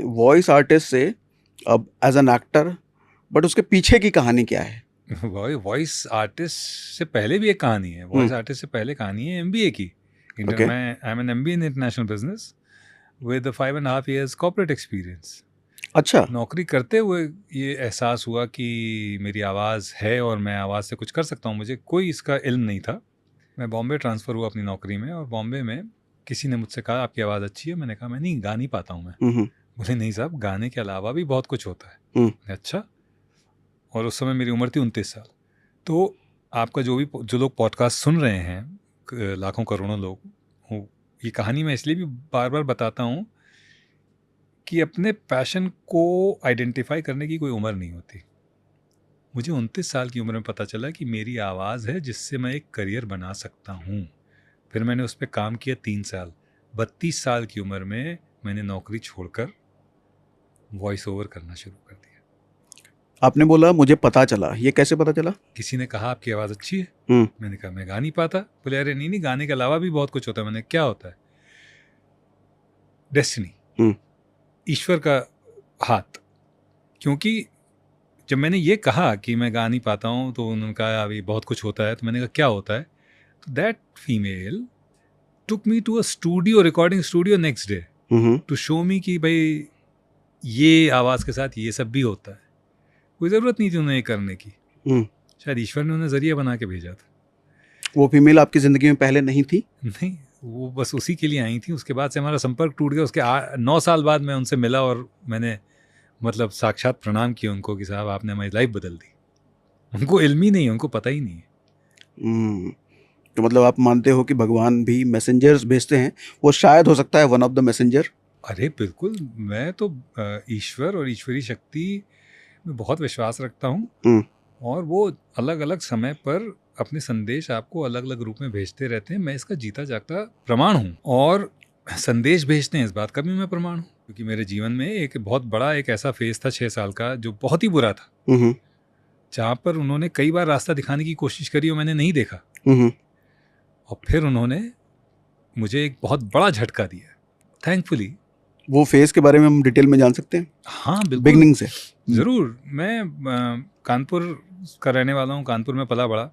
Voice artist से अब as an actor, but उसके पीछे की कहानी क्या है? वॉइस आर्टिस्ट से पहले भी एक कहानी है। वॉइस आर्टिस्ट से पहले कहानी है एमबीए की। Okay. मैं I am an MBA in international business with 5.5 years corporate experience. अच्छा। नौकरी करते हुए ये एहसास हुआ कि मेरी आवाज़ है और मैं आवाज़ से कुछ कर सकता हूँ। मुझे कोई इसका इल्म नहीं था। मैं बॉम्बे ट्रांसफ़र हुआ अपनी नौकरी में, और बॉम्बे में किसी ने मुझसे कहा आपकी आवाज़ अच्छी है। मैंने कहा मैं नहीं गा नहीं पाता हूँ मैं। हम्म। बोले नहीं साहब, गाने के अलावा भी बहुत कुछ होता है। हम्म। अच्छा। और उस समय मेरी उम्र थी 29 साल। तो आपका जो लोग पॉडकास्ट सुन रहे हैं, लाखों करोड़ों लोग, ये कहानी मैं इसलिए भी बार बार बताता हूँ कि अपने पैशन को आइडेंटिफाई करने की कोई उम्र नहीं होती। मुझे 29 साल की उम्र में पता चला कि मेरी आवाज़ है जिससे मैं एक करियर बना सकता हूँ। फिर मैंने उस पर काम किया 3 साल। 32 साल की उम्र में मैंने नौकरी छोड़कर वॉइस ओवर करना शुरू कर दिया। आपने बोला मुझे पता चला, ये कैसे पता चला? किसी ने कहा आपकी आवाज़ अच्छी है। हम्म। मैंने कहा मैं गा नहीं पाता। बोले अरे नहीं, गाने के अलावा भी बहुत कुछ होता है। मैंने क्या होता है? डेस्टिनी, हम्म। ईश्वर का हाथ। क्योंकि जब मैंने ये कहा कि मैं गा नहीं पाता हूँ, तो उन्होंने कहा अभी बहुत कुछ होता है। तो मैंने कहा क्या होता है? तो that female took me to a studio, recording studio next day, hmm. To show me कि भाई ये आवाज़ के साथ ये सब भी होता है। कोई ज़रूरत नहीं थी उन्हें ये करने की। हम्म। शायद ईश्वर ने उन्हें ज़रिया बना के भेजा था। वो फीमेल आपकी जिंदगी में पहले नहीं थी? नहीं, वो बस उसी के लिए आई थी। उसके बाद से हमारा संपर्क टूट गया। उसके 9 साल बाद मैं उनसे मिला, और मैंने मतलब साक्षात प्रणाम किया उनको कि साहब आपने हमारी लाइफ बदल दी। उनको इल्म ही नहीं है, उनको पता ही नहीं है। हम्म। तो मतलब आप मानते हो कि भगवान भी मैसेंजर्स भेजते हैं, वो शायद हो सकता है वन ऑफ द मैसेंजर? अरे बिल्कुल, मैं तो ईश्वर और ईश्वरी शक्ति में बहुत विश्वास रखता हूँ। हम्म। और वो अलग अलग समय पर अपने संदेश आपको अलग अलग रूप में भेजते रहते हैं। मैं इसका जीता जागता प्रमाण हूँ। और संदेश भेजते हैं, इस बात का भी मैं प्रमाण हूँ। क्योंकि मेरे जीवन में एक बहुत बड़ा एक ऐसा फेज था 6 साल का, जो बहुत ही बुरा था, हम्म। जहाँ पर उन्होंने कई बार रास्ता दिखाने की कोशिश करी और मैंने नहीं देखा। हम्म। और फिर उन्होंने मुझे एक बहुत बड़ा झटका दिया, थैंकफुली। वो फेज के बारे में हम डिटेल में जान सकते हैं, हाँ बिल्कुल, बिगनिंग से? ज़रूर। मैं कानपुर का रहने वाला हूँ, कानपुर में पला बड़ा।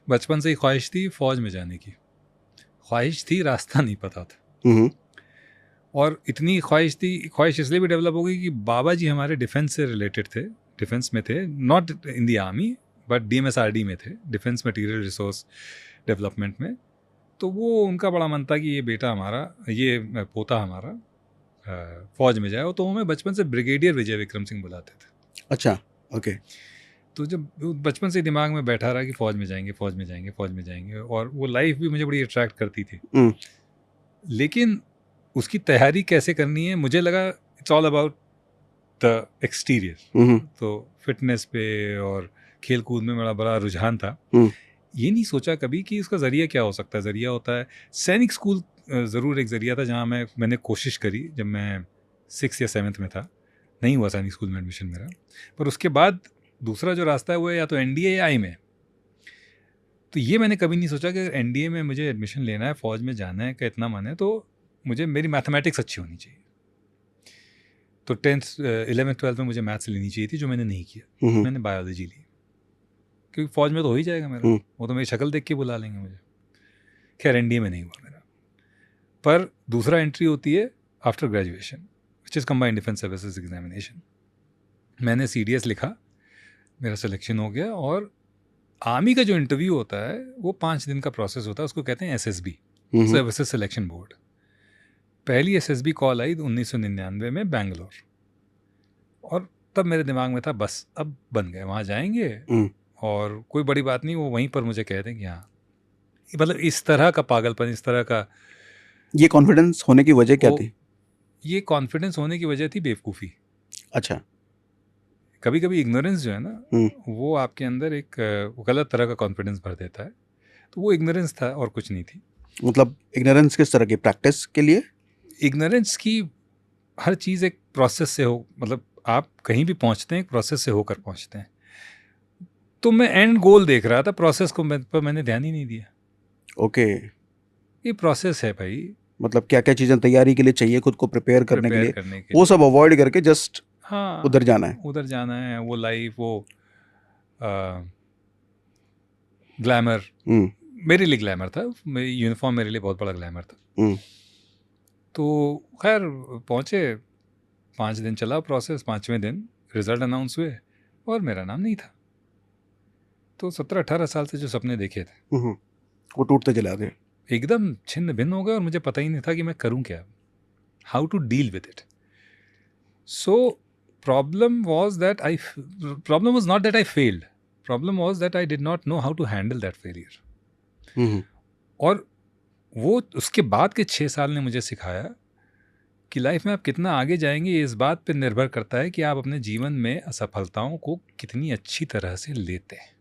बचपन से ही ख्वाहिश थी फौज में जाने की। ख्वाहिश थी, रास्ता नहीं पता था। हम्म। और इतनी ख्वाहिश इसलिए भी डेवलप हो गई कि बाबा जी हमारे डिफेंस से रिलेटेड थे, डिफेंस में थे, not in the army but DMSRD में थे, डिफेंस मटेरियल रिसोर्स डेवलपमेंट में। तो वो उनका बड़ा मन था कि ये बेटा हमारा, ये पोता हमारा फौज में जाए। तो हमें बचपन से ब्रिगेडियर विजय विक्रम सिंह बुलाते थे। अच्छा। ओके। तो जब बचपन से दिमाग में बैठा रहा कि फ़ौज में जाएंगे, फ़ौज में जाएंगे, फ़ौज में जाएंगे, और वो लाइफ भी मुझे बड़ी अट्रैक्ट करती थी। हम्म। लेकिन उसकी तैयारी कैसे करनी है, मुझे लगा it's all about the exterior. Hmm. तो फिटनेस पे और खेल कूद में मेरा बड़ा रुझान था। हम्म। ये नहीं सोचा कभी कि इसका ज़रिया क्या हो सकता है। ज़रिया होता है सैनिक स्कूल, ज़रूर एक ज़रिया था, जहाँ मैंने कोशिश करी जब मैं 6 या 7 में था। नहीं हुआ सैनिक स्कूल में एडमिशन मेरा। पर उसके बाद दूसरा जो रास्ता है वो है या तो एनडीए या आई में। तो ये मैंने कभी नहीं सोचा कि एनडीए में मुझे एडमिशन लेना है, फ़ौज में जाना है, का इतना मन है, तो मुझे मेरी मैथमेटिक्स अच्छी होनी चाहिए। तो 10th 11th 12th में मुझे मैथ्स लेनी चाहिए थी, जो मैंने नहीं किया। हम्म। मैंने बायोलॉजी ली, क्योंकि फ़ौज में तो हो ही जाएगा मेरा। हम्म। वो तो मेरी शक्ल देख के बुला लेंगे मुझे। खैर एनडीए में नहीं हुआ मेरा। पर दूसरा एंट्री होती है after graduation, which is combined defence services examination. मैंने सीडीएस लिखा, मेरा सिलेक्शन हो गया। और आर्मी का जो इंटरव्यू होता है वो 5 दिन का प्रोसेस होता है, उसको कहते हैं एसएसबी, सर्विसेज सिलेक्शन बोर्ड। पहली एसएसबी कॉल आई 1999 में बैंगलोर, और तब मेरे दिमाग में था बस अब बन गए, वहाँ जाएंगे और कोई बड़ी बात नहीं, वो वहीं पर मुझे कह दें कि हाँ। मतलब इस तरह का पागलपन, इस तरह का। ये कॉन्फिडेंस होने की वजह क्या थी? ये कॉन्फिडेंस होने की वजह थी बेवकूफ़ी। अच्छा। कभी कभी इग्नोरेंस जो है ना, वो आपके अंदर एक गलत तरह का कॉन्फिडेंस भर देता है। तो वो इग्नोरेंस था और कुछ नहीं थी। मतलब इग्नोरेंस किस तरह की? प्रैक्टिस के लिए? इग्नोरेंस की हर चीज़ एक प्रोसेस से हो, मतलब आप कहीं भी पहुंचते हैं एक प्रोसेस से होकर पहुंचते हैं। तो मैं एंड गोल देख रहा था, प्रोसेस को पर मैंने ध्यान ही नहीं दिया। ओके। ये प्रोसेस है भाई, मतलब क्या क्या चीज़ें तैयारी के लिए चाहिए खुद को प्रिपेयर करने के प्रिपेयर लिए, करने के वो लिए। सब अवॉइड करके जस्ट हाँ, उधर जाना है। उधर जाना है, वो लाइफ, वो ग्लैमर, हम्म, मेरे लिए ग्लैमर था, यूनिफॉर्म मेरे लिए बहुत बड़ा ग्लैमर था। हम्म, तो खैर पहुँचे, 5 दिन चला प्रोसेस, 5वें दिन रिजल्ट अनाउंस हुए और मेरा नाम नहीं था। तो 17-18 साल से जो सपने देखे थे वो टूटते चले आते। एकदम छिन्न भिन्न हो गए और मुझे पता ही नहीं था कि मैं करूं क्या, how to deal with it. So problem was not that I failed, problem was that I did not know how to handle that failure. Hmm, और वो उसके बाद के 6 साल ने मुझे सिखाया कि लाइफ में आप कितना आगे जाएंगे ये इस बात पर निर्भर करता है कि आप अपने जीवन में असफलताओं को कितनी अच्छी तरह से लेते हैं।